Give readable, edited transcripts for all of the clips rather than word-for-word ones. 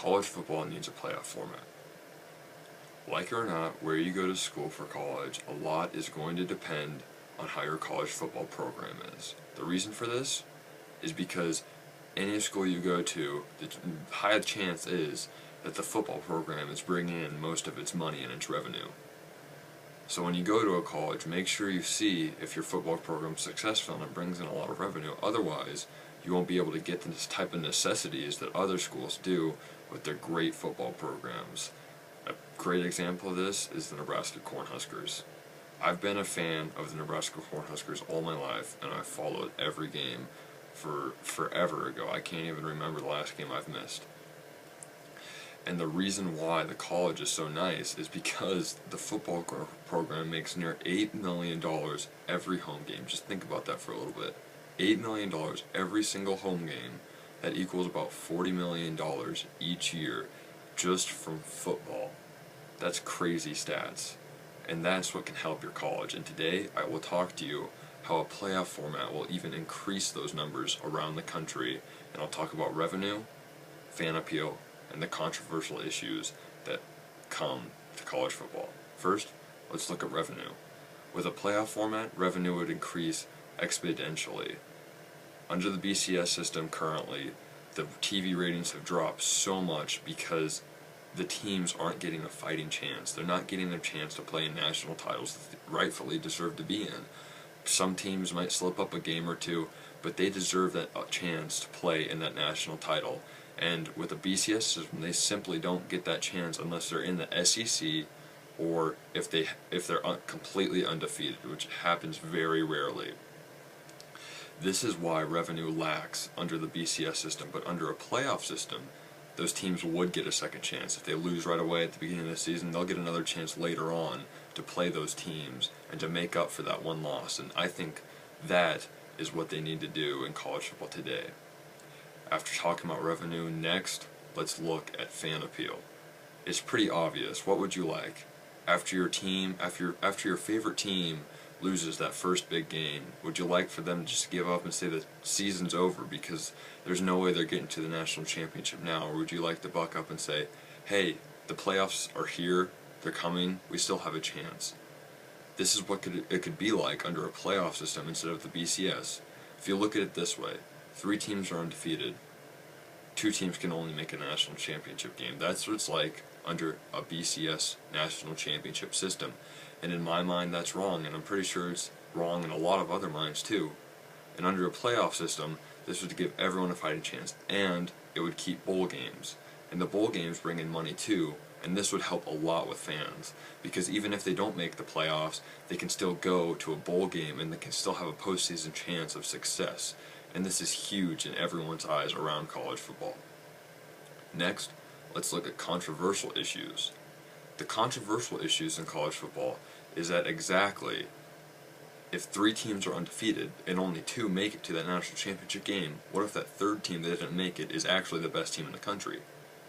college football needs a playoff format. Like it or not, where you go to school for college, a lot is going to depend on how your college football program is. The reason for this is because any school you go to, the high chance is that the football program is bringing in most of its money and its revenue. So when you go to a college, make sure you see if your football program is successful and it brings in a lot of revenue. Otherwise, you won't be able to get this type of necessities that other schools do with their great football programs. A great example of this is the Nebraska Cornhuskers. I've been a fan of the Nebraska Cornhuskers all my life, and I've followed every game for forever ago. I can't even remember the last game I've missed. And the reason why the college is so nice is because the football program makes near $8 million every home game. Just think about that for a little bit. $8 million every single home game. That equals about $40 million each year just from football. That's crazy stats. And that's what can help your college. And today I will talk to you how a playoff format will even increase those numbers around the country. And I'll talk about revenue, fan appeal, and the controversial issues that come to college football. First, let's look at revenue. With a playoff format, revenue would increase exponentially. Under the BCS system currently, the TV ratings have dropped so much because the teams aren't getting a fighting chance. They're not getting their chance to play in national titles that they rightfully deserve to be in. Some teams might slip up a game or two, but they deserve that chance to play in that national title. And with a BCS system, they simply don't get that chance unless they're in the SEC or if they're completely undefeated, which happens very rarely. This is why revenue lacks under the BCS system, but under a playoff system, those teams would get a second chance. If they lose right away at the beginning of the season, they'll get another chance later on to play those teams and to make up for that one loss. And I think that is what they need to do in college football today. After talking about revenue, next, let's look at fan appeal. It's pretty obvious. What would you like? After your favorite team loses that first big game, would you like for them to just give up and say the season's over because there's no way they're getting to the national championship now? Or would you like to buck up and say, hey, the playoffs are here, they're coming, we still have a chance? This is what it could be like under a playoff system instead of the BCS. If you look at it this way, 3 teams are undefeated, 2 teams can only make a national championship game. That's what it's like under a BCS national championship system. And in my mind, that's wrong, and I'm pretty sure it's wrong in a lot of other minds too. And under a playoff system, this would give everyone a fighting chance, and it would keep bowl games. And the bowl games bring in money too, and this would help a lot with fans, because even if they don't make the playoffs, they can still go to a bowl game and they can still have a postseason chance of success. And this is huge in everyone's eyes around college football. Next, let's look at controversial issues. The controversial issues in college football is that exactly if 3 teams are undefeated and only 2 make it to that national championship game, what if that third team that didn't make it is actually the best team in the country?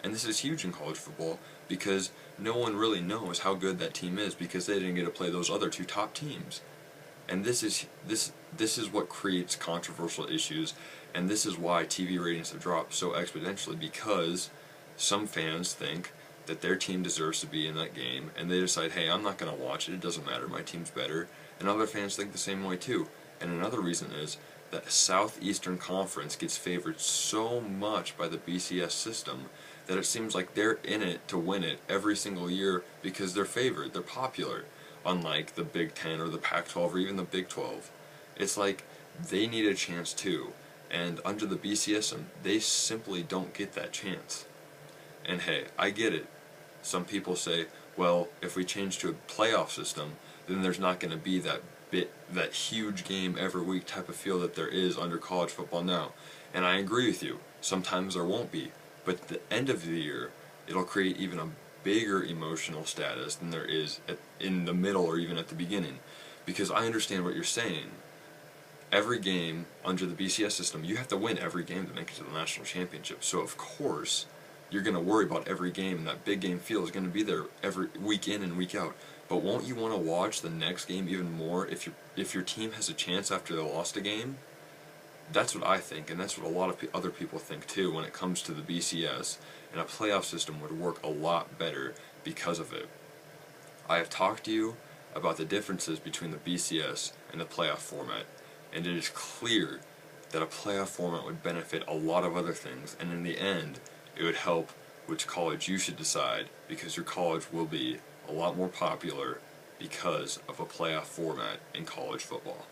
And this is huge in college football because no one really knows how good that team is because they didn't get to play those other 2 top teams. And this is what creates controversial issues, and this is why TV ratings have dropped so exponentially, because some fans think that their team deserves to be in that game, and they decide, hey, I'm not going to watch it, it doesn't matter, my team's better. And other fans think the same way too. And another reason is that Southeastern Conference gets favored so much by the BCS system that it seems like they're in it to win it every single year because they're favored, they're popular. Unlike the Big Ten or the Pac-12 or even the Big 12. It's like they need a chance too, and under the BCS, they simply don't get that chance. And hey, I get it. Some people say, well, if we change to a playoff system, then there's not going to be that huge game every week type of feel that there is under college football now. And I agree with you. Sometimes there won't be, but at the end of the year, it'll create even a bigger emotional status than there is in the middle or even at the beginning, because I understand what you're saying. Every game under the BCS system, you have to win every game to make it to the national championship. So of course you're going to worry about every game, and that big game feel is going to be there every week in and week out. But won't you want to watch the next game even more if your team has a chance after they lost a game? That's what I think, and that's what a lot of other people think too when it comes to the BCS, and a playoff system would work a lot better because of it. I have talked to you about the differences between the BCS and the playoff format, and it is clear that a playoff format would benefit a lot of other things, and in the end, it would help which college you should decide, because your college will be a lot more popular because of a playoff format in college football.